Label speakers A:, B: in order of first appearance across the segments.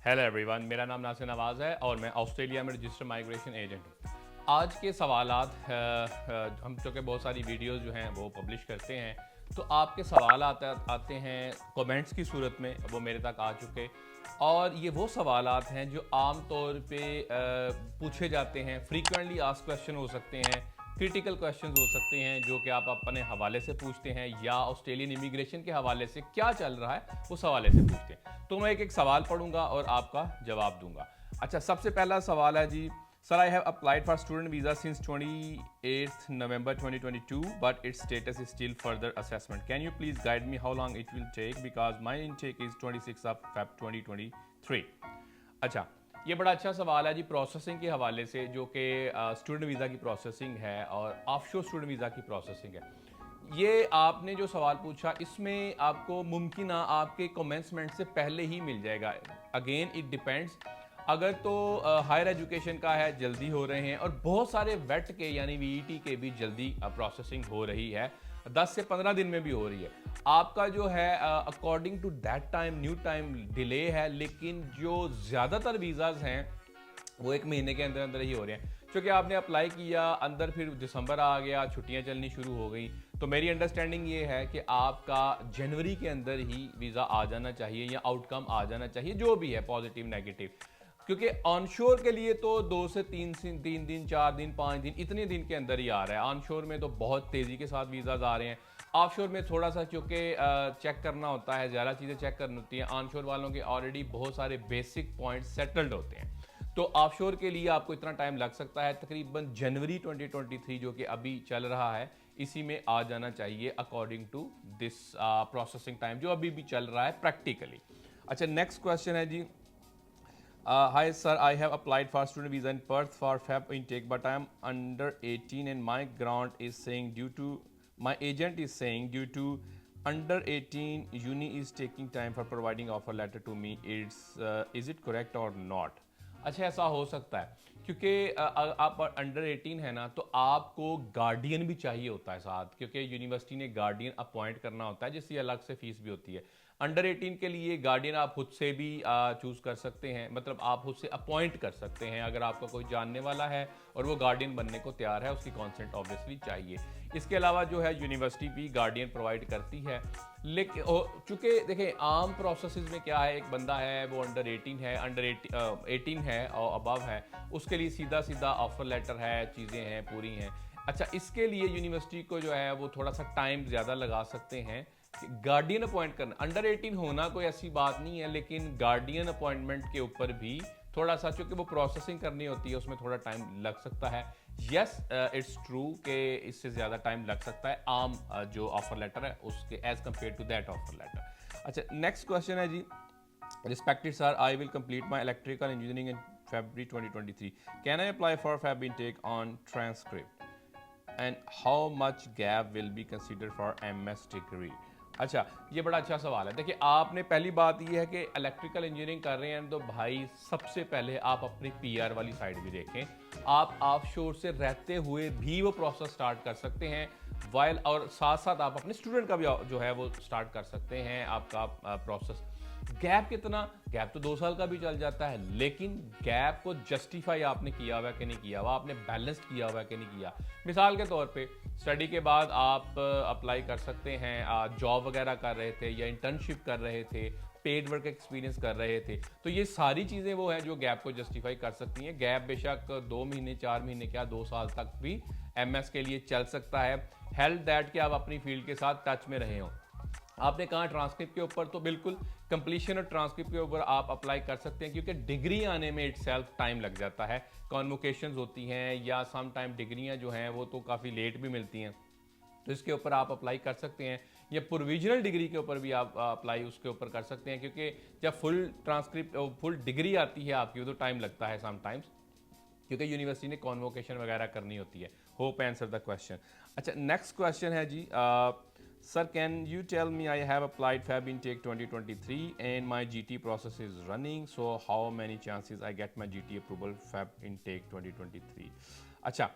A: Hello everyone, मेरा नाम नासिर नवाज़ है और मैं ऑस्ट्रेलिया में रजिस्टर्ड माइग्रेशन एजेंट हूँ। आज के सवालात हम चूँकि बहुत सारी वीडियोस जो हैं वो पब्लिश करते हैं, तो आपके सवाल आते हैं कमेंट्स की सूरत में, वो मेरे तक आ चुके। और ये वो सवालात हैं जो आम तौर पे पूछे जाते हैं, फ्रीक्वेंटली आस्क क्वेश्चन हो सकते हैं, क्रिटिकल क्वेश्चंस हो सकते हैं जो कि आप अपने हवाले से पूछते हैं या ऑस्ट्रेलियन इमिग्रेशन के हवाले से क्या चल रहा है उस हवाले से पूछते हैं। तो मैं एक एक सवाल पढ़ूंगा और आपका जवाब दूंगा। अच्छा, सबसे पहला सवाल है जी, sir I have applied for student visa since 28 November 2022 but its status is still further assessment. Can you please guide me how long it will take because my intake is 26 Feb 2023। अच्छा, ये बड़ा अच्छा सवाल है जी processing के हवाले से, जो कि स्टूडेंट वीज़ा की प्रोसेसिंग है और ऑफशोर स्टूडेंट वीज़ा की प्रोसेसिंग है। ये आपने जो सवाल पूछा, इसमें आपको मुमकिन आपके कमेंसमेंट से पहले ही मिल जाएगा। Again it depends. अगर तो हायर एजुकेशन का है, जल्दी हो रहे हैं, और बहुत सारे वेट के यानी वीईटी के भी जल्दी प्रोसेसिंग हो रही है, 10 से 15 दिन में भी हो रही है। आपका जो है according to that time new time delay है, लेकिन जो ज़्यादातर वीज़ाज़ हैं वो 1 महीने के अंदर अंदर ही हो रहे हैं। क्योंकि आपने अप्लाई किया, अंदर फिर दिसंबर आ गया, छुट्टियां चलनी शुरू हो गई, तो मेरी अंडरस्टैंडिंग ये है कि आपका जनवरी के अंदर ही वीज़ा आ जाना चाहिए या आउटकम आ जाना चाहिए, जो भी है पॉजिटिव नेगेटिव। क्योंकि ऑनशोर के लिए तो 2 से 3 दिन 4 दिन 5 दिन इतने दिन के अंदर ही आ रहा है। ऑनशोर में तो बहुत तेज़ी के साथ वीज़ाज आ रहे हैं। ऑफशोर में थोड़ा सा चूँकि चेक करना होता है, ज़्यादा चीज़ें चेक करनी होती हैं। ऑनशोर वालों के ऑलरेडी बहुत सारे बेसिक पॉइंट्स सेटल्ड होते हैं, तो ऑफशोर के लिए आपको इतना टाइम लग सकता है। तकरीबन जनवरी 2023 जो कि अभी चल रहा है, इसी में आ जाना चाहिए according to this processing time जो अभी भी चल रहा है प्रैक्टिकली। अच्छा, नेक्स्ट क्वेश्चन है जी, hi sir, I have applied for student visa in Perth for Feb intake, but I am under 18 and my grant is saying due to my agent is saying due to under 18 uni is taking time for providing offer letter to me. Is it correct or not? अच्छा, ऐसा हो सकता है क्योंकि आप under 18 है ना, तो आपको गार्डियन भी चाहिए होता है साथ, क्योंकि यूनिवर्सिटी ने गार्डियन अपॉइंट करना होता है, जिसकी अलग से फीस भी होती है। अंडर 18 के लिए गार्डियन आप खुद से भी चूज कर सकते हैं, मतलब आप खुद से अपॉइंट कर सकते हैं अगर आपका कोई जानने वाला है और वो गार्डियन बनने को तैयार है, उसकी कॉन्सेंट ऑब्वियसली चाहिए। इसके अलावा जो है यूनिवर्सिटी भी गार्डियन प्रोवाइड करती है। लेकिन चूंकि देखें आम प्रोसेसेस में क्या है, एक बंदा है वो अंडर 18 है, अंडर 18 है और अबव है, उसके लिए सीधा सीधा ऑफर लेटर है, चीज़ें हैं पूरी हैं। अच्छा, इसके लिए यूनिवर्सिटी को जो है वो थोड़ा सा टाइम ज़्यादा लगा सकते हैं। गार्डियन अपॉइंट करना, अंडर 18 होना कोई ऐसी बात नहीं है, लेकिन गार्डियन अपॉइंटमेंट के ऊपर भी थोड़ा सा, चूंकि वो प्रोसेसिंग करनी होती है, उसमें थोड़ा टाइम लग सकता है। यस, इट्स ट्रू कि इससे ज़्यादा टाइम लग सकता है आम जो ऑफर लेटर है उसके as compare to that offer letter. अच्छा, नेक्स्ट क्वेश्चन है जी, respected sir, I will complete my electrical engineering in February 2023. Can I apply for Feb intake on transcript? And how much gap will be considered for MS degree? अच्छा, ये बड़ा अच्छा सवाल है। देखिए, आपने पहली बात ये है कि इलेक्ट्रिकल इंजीनियरिंग कर रहे हैं, तो भाई सबसे पहले आप अपनी पीआर वाली साइड भी देखें। आप ऑफशोर से रहते हुए भी वो प्रोसेस स्टार्ट कर सकते हैं वाइल, और साथ साथ आप अपने स्टूडेंट का भी जो है वो स्टार्ट कर सकते हैं आपका प्रोसेस। गैप कितना? गैप तो 2 साल का भी चल जाता है, लेकिन गैप को जस्टिफाई आपने किया हुआ कि नहीं किया हुआ, आपने बैलेंस्ड किया हुआ कि नहीं किया। मिसाल के तौर पे स्टडी के बाद आप अप्लाई कर सकते हैं, जॉब वगैरह कर रहे थे या इंटर्नशिप कर रहे थे, पेड वर्क एक्सपीरियंस कर रहे थे, तो ये सारी चीज़ें वो हैं जो गैप को जस्टिफाई कर सकती हैं। गैप बेशक 2 महीने 4 महीने क्या 2 साल तक भी एमएस के लिए चल सकता है। हेल्प दैट कि आप अपनी फील्ड के साथ टच में रहे हों। आपने कहा ट्रांसक्रिप्ट के ऊपर, तो बिल्कुल कंप्लीशन और ट्रांसक्रिप्ट के ऊपर आप अप्लाई कर सकते हैं, क्योंकि डिग्री आने में इटसेल्फ टाइम लग जाता है। कॉन्वोकेशंस होती हैं या सम टाइम डिग्रियां जो हैं वो तो काफ़ी लेट भी मिलती हैं, तो इसके ऊपर आप अप्लाई कर सकते हैं। या प्रोविजनल डिग्री के ऊपर भी आप अप्लाई उसके ऊपर कर सकते हैं, क्योंकि जब फुल ट्रांसक्रिप्ट फुल डिग्री आती है आपकी तो टाइम लगता है समटाइम्स, क्योंकि यूनिवर्सिटी ने कॉन्वोकेशन वगैरह करनी होती है। Hope answer the question. अच्छा, नेक्स्ट क्वेश्चन है जी, sir can you tell me I have applied Feb intake 2023 and my GT process is running, so how many chances I get my GT approval Feb intake 2023? अच्छा,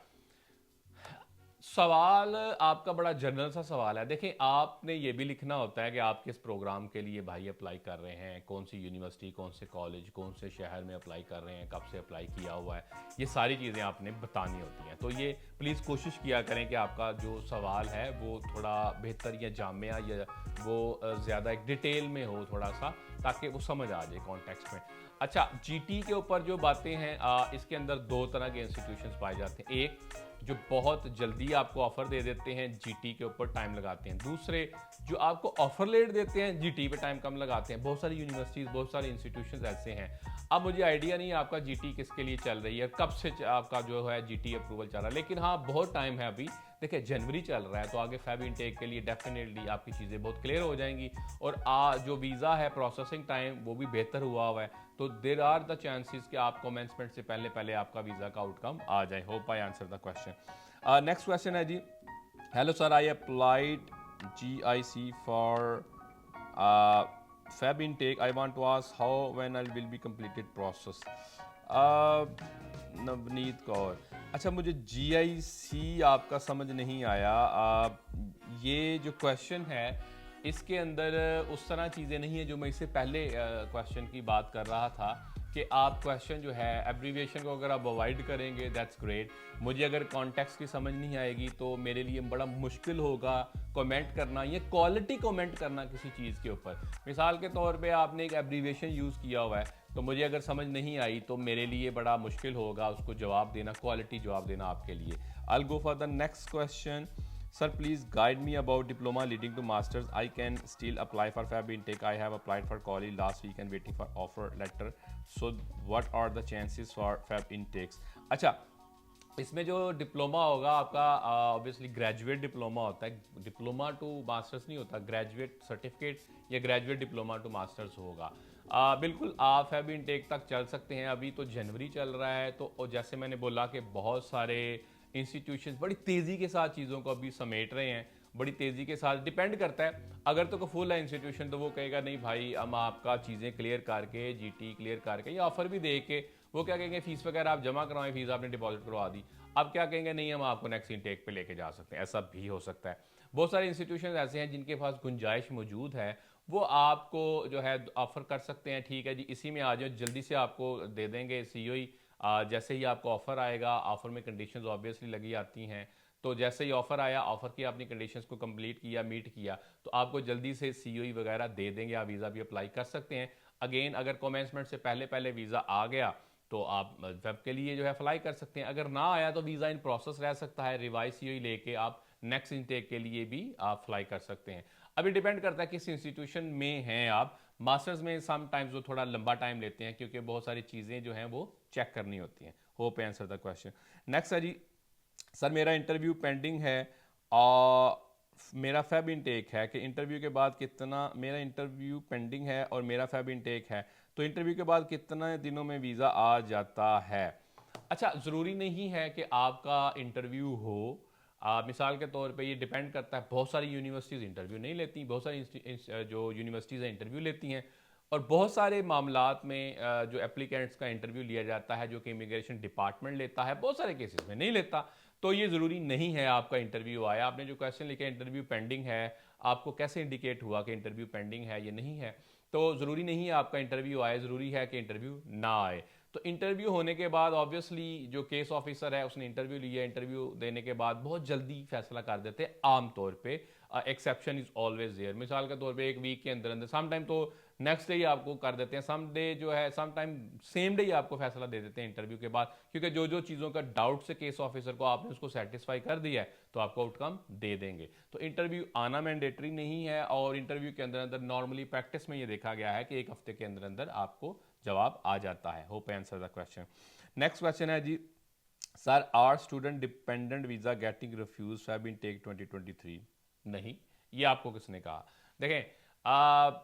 A: सवाल आपका बड़ा general सा सवाल है। देखिए, आपने ये भी लिखना होता है कि आप किस प्रोग्राम के लिए भाई अप्लाई कर रहे हैं, कौन सी यूनिवर्सिटी, कौन से कॉलेज, कौन से शहर में अप्लाई कर रहे हैं, कब से अप्लाई किया हुआ है, ये सारी चीज़ें आपने बतानी होती हैं। तो ये प्लीज़ कोशिश किया करें कि आपका जो सवाल है वो थोड़ा बेहतर या जामिया या वो ज़्यादा एक डिटेल में हो थोड़ा सा, ताकि वो समझ आ जाए कॉन्टेक्स्ट में। अच्छा, जीटी के ऊपर जो बातें हैं, इसके अंदर दो तरह के इंस्टीट्यूशंस पाए जाते हैं। एक जो बहुत जल्दी आपको ऑफर दे देते हैं, जीटी के ऊपर टाइम लगाते हैं। दूसरे जो आपको ऑफर लेट देते हैं, जीटी पे टाइम कम लगाते हैं। बहुत सारी यूनिवर्सिटीज़, बहुत सारे इंस्टीट्यूशंस ऐसे हैं। अब मुझे आइडिया नहीं है आपका जीटी किसके लिए चल रही है, कब से आपका जो है जीटी अप्रूवल चल रहा है, लेकिन हाँ बहुत टाइम है अभी। देखिए, जनवरी चल रहा है, तो आगे फेब इनटेक के लिए डेफिनेटली आपकी चीज़ें बहुत क्लियर हो जाएंगी। और जो वीज़ा है प्रोसेसिंग टाइम वो भी बेहतर हुआ है। तो देर आर द चांसेस कि आप कमेंसमेंट से पहले पहले आपका वीज़ा का आउटकम आ जाए। Hope I answer the question. Next question है जी, hello sir, I applied GIC for Fab intake. I want to ask how when I will be completed process. Navneet Kaur, अच्छा मुझे GIC आपका समझ नहीं आया। ये जो क्वेश्चन है इसके अंदर उस तरह चीज़ें नहीं है जो मैं इससे पहले क्वेश्चन की बात कर रहा था कि आप क्वेश्चन जो है एब्रीविएशन को अगर आप अवॉइड करेंगे दैट्स ग्रेट। मुझे अगर कॉन्टेक्स्ट की समझ नहीं आएगी तो मेरे लिए बड़ा मुश्किल होगा कमेंट करना या क्वालिटी कमेंट करना किसी चीज़ के ऊपर। मिसाल के तौर पे आपने एक एब्रीविएशन यूज़ किया हुआ है, तो मुझे अगर समझ नहीं आई तो मेरे लिए बड़ा मुश्किल होगा उसको जवाब देना, क्वालिटी जवाब देना आपके लिए। I will go for the next question. Sir, please guide me about diploma leading to masters. I can still apply for Fab intake. I have applied for college last week and waiting for offer letter. So, what are the chances for Fab intakes? अच्छा, इसमें जो diploma होगा आपका obviously graduate diploma होता है। Diploma to masters नहीं होता, graduate certificate या ग्रेजुएट डिप्लोमा टू मास्टर्स होगा। बिल्कुल आप फैब इनटेक तक चल सकते हैं। अभी तो जनवरी चल रहा है, तो जैसे मैंने बोला कि बहुत सारे इंस्टीट्यूशंस बड़ी तेज़ी के साथ चीज़ों को अभी समेट रहे हैं, बड़ी तेज़ी के साथ। डिपेंड करता है, अगर तो फुल है इंस्टीट्यूशन तो वो कहेगा नहीं भाई हम आपका चीज़ें क्लियर करके, जीटी क्लियर करके या ऑफर भी दे के, वो क्या कहेंगे फीस वगैरह आप जमा करवाएं, फीस आपने डिपॉजिट करवा दी, अब क्या कहेंगे नहीं हम आपको नेक्स्ट इनटेक पे लेके जा सकते हैं। ऐसा भी हो सकता है। बहुत सारे इंस्टीट्यूशन ऐसे हैं जिनके पास गुंजाइश मौजूद है, वो आपको जो है ऑफर कर सकते हैं, ठीक है जी इसी में आ जाओ, जल्दी से आपको दे देंगे COE। जैसे ही आपको ऑफर आएगा, ऑफर में कंडीशंस ऑब्वियसली लगी आती हैं, तो जैसे ही ऑफर आया, ऑफर की आपने कंडीशंस को कंप्लीट किया, मीट किया, तो आपको जल्दी से COE वगैरह दे देंगे, आप वीज़ा भी अप्लाई कर सकते हैं। अगेन अगर कमेंसमेंट से पहले पहले वीज़ा आ गया तो आप वेब के लिए जो है अप्लाई कर सकते हैं। अगर ना आया तो वीज़ा इन प्रोसेस रह सकता है, रिवाइज COE लेके आप नेक्स्ट इनटेक के लिए भी आप अप्लाई कर सकते हैं। अभी डिपेंड करता है किस इंस्टीट्यूशन में हैं आप। मास्टर्स में सम टाइम्स वो थोड़ा लंबा टाइम लेते हैं क्योंकि बहुत सारी चीज़ें जो हैं वो चेक करनी होती हैं। Hope answer the question. Next है जी, सर मेरा इंटरव्यू पेंडिंग है और मेरा फैब इनटेक है कि इंटरव्यू के बाद कितना, मेरा इंटरव्यू पेंडिंग है और मेरा फैब इनटेक है, तो इंटरव्यू के बाद कितने दिनों में वीज़ा आ जाता है? अच्छा, ज़रूरी नहीं है कि आपका इंटरव्यू हो। मिसाल के तौर पे ये डिपेंड करता है, बहुत सारी यूनिवर्सिटीज़ इंटरव्यू नहीं लेती, बहुत सारी जो यूनिवर्सिटीज़ हैं इंटरव्यू लेती हैं, और बहुत सारे मामलात में जो एप्लीकेंट्स का इंटरव्यू लिया जाता है जो कि इमिग्रेशन डिपार्टमेंट लेता है, बहुत सारे केसेस में नहीं लेता। तो ये ज़रूरी नहीं है आपका इंटरव्यू आया। आपने जो क्वेश्चन लिखे इंटरव्यू पेंडिंग है, आपको कैसे इंडिकेट हुआ कि इंटरव्यू पेंडिंग है या नहीं है? तो ज़रूरी नहीं है आपका इंटरव्यू आए, ज़रूरी है कि इंटरव्यू ना आए। तो इंटरव्यू होने के बाद ऑब्वियसली जो केस ऑफिसर है उसने इंटरव्यू लिया, इंटरव्यू देने के बाद बहुत जल्दी फैसला कर देते हैं आम तौर पे। Exception is always there. मिसाल के तौर पे एक वीक के अंदर अंदर, सम टाइम तो नेक्स्ट डे ही आपको कर देते हैं, सम डे जो है सम टाइम सेम डे ही आपको फैसला दे देते हैं इंटरव्यू के बाद, क्योंकि जो जो चीज़ों का डाउट से केस ऑफिसर को आपने उसको सेटिस्फाई कर दिया है तो आपको आउटकम दे देंगे। तो इंटरव्यू आना मैंडेटरी नहीं है, और इंटरव्यू के अंदर अंदर नॉर्मली प्रैक्टिस में ये देखा गया है कि एक हफ्ते के अंदर अंदर आपको जवाब आ जाता है। Hope answer the question. Next question है जी, sir are student dependent visa getting refuse Feb intake 2023? नहीं, ये आपको किसने कहा? देखें,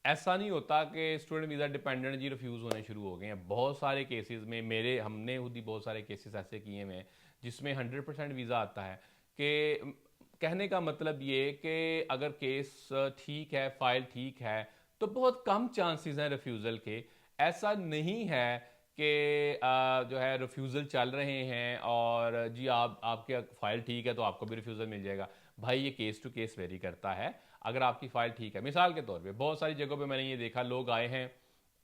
A: ऐसा नहीं होता कि स्टूडेंट वीज़ा डिपेंडेंट जी रिफ्यूज़ होने शुरू हो गए हैं। बहुत सारे केसेस में हमने खुद ही बहुत सारे केसेस ऐसे किए हुए हैं जिसमें 100% वीज़ा आता है। कि कहने का मतलब ये कि अगर केस ठीक है, फाइल ठीक है, तो बहुत कम चांसेस हैं रिफ्यूज़ल के। ऐसा नहीं है कि जो है रिफ्यूज़ल चल रहे हैं और जी आपके फ़ाइल ठीक है तो आपको भी रिफ्यूज़ल मिल जाएगा। भाई ये केस टू केस वेरी करता है। अगर आपकी फ़ाइल ठीक है, मिसाल के तौर पे बहुत सारी जगहों पे मैंने ये देखा, लोग आए हैं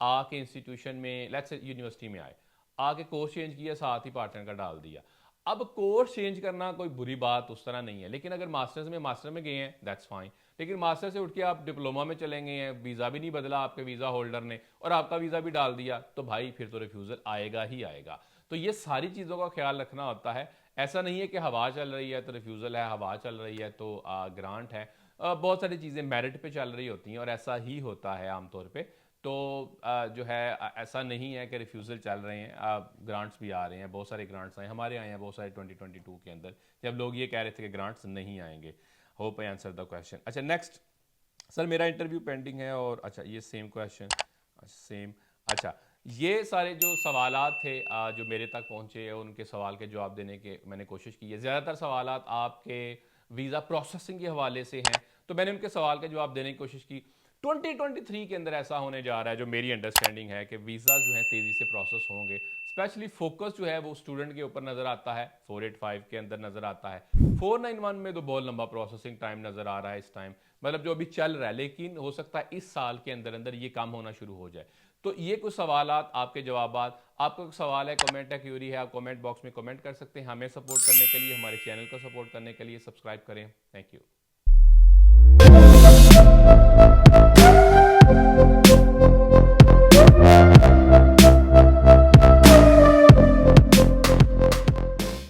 A: आके इंस्टीट्यूशन में, लेट्स से यूनिवर्सिटी में आए, आके कोर्स चेंज किया, साथ ही पार्टनर का डाल दिया। अब कोर्स चेंज करना कोई बुरी बात उस तरह नहीं है, लेकिन अगर मास्टर्स में गए हैं दैट्स फाइन। लेकिन मास्टर से उठ के आप डिप्लोमा में चले गए हैं, वीज़ा भी नहीं बदला आपके वीज़ा होल्डर ने और आपका वीज़ा भी डाल दिया, तो भाई फिर तो रिफ्यूज़ल आएगा ही आएगा। तो ये सारी चीज़ों का ख्याल रखना होता है। ऐसा नहीं है कि हवा चल रही है तो रिफ्यूज़ल है, हवा चल रही है तो ग्रांट है। बहुत सारी चीज़ें मेरिट पे चल रही होती हैं और ऐसा ही होता है आमतौर पे। तो जो है ऐसा नहीं है कि रिफ्यूज़ल चल रहे हैं, ग्रांट्स भी आ रहे हैं, बहुत सारे ग्रांट्स आए, हमारे आए हैं बहुत सारे 2022 के अंदर, जब लोग ये कह रहे थे कि ग्रांट्स नहीं आएंगे। Hope I answer the question. अच्छा नेक्स्ट, सर मेरा इंटरव्यू पेंडिंग है और अच्छा ये सेम क्वेश्चन, सेम। अच्छा ये सारे जो सवालात थे जो मेरे तक पहुंचे, उनके सवाल के जवाब देने के मैंने कोशिश की है। ज़्यादातर सवालात आपके वीज़ा प्रोसेसिंग के हवाले से हैं, तो मैंने उनके सवाल के जवाब देने की कोशिश की। 2023 के अंदर ऐसा होने जा रहा है, जो मेरी अंडरस्टैंडिंग है, कि वीज़ा जो है तेज़ी से प्रोसेस होंगे। स्पेशली फोकस जो है वो स्टूडेंट के ऊपर नज़र आता है, 485 के अंदर नज़र आता है। 491 में तो बहुत लंबा प्रोसेसिंग टाइम नज़र आ रहा है इस टाइम, मतलब जो अभी चल रहा है, लेकिन हो सकता है इस साल के अंदर अंदर ये काम होना शुरू हो जाए। तो ये कुछ सवालात, आपके जवाबात। आपका कोई सवाल है, कमेंट है, क्यूरी है, आप कमेंट बॉक्स में कमेंट कर सकते हैं। हमें सपोर्ट करने के लिए, हमारे चैनल को सपोर्ट करने के लिए सब्सक्राइब करें। Thank you.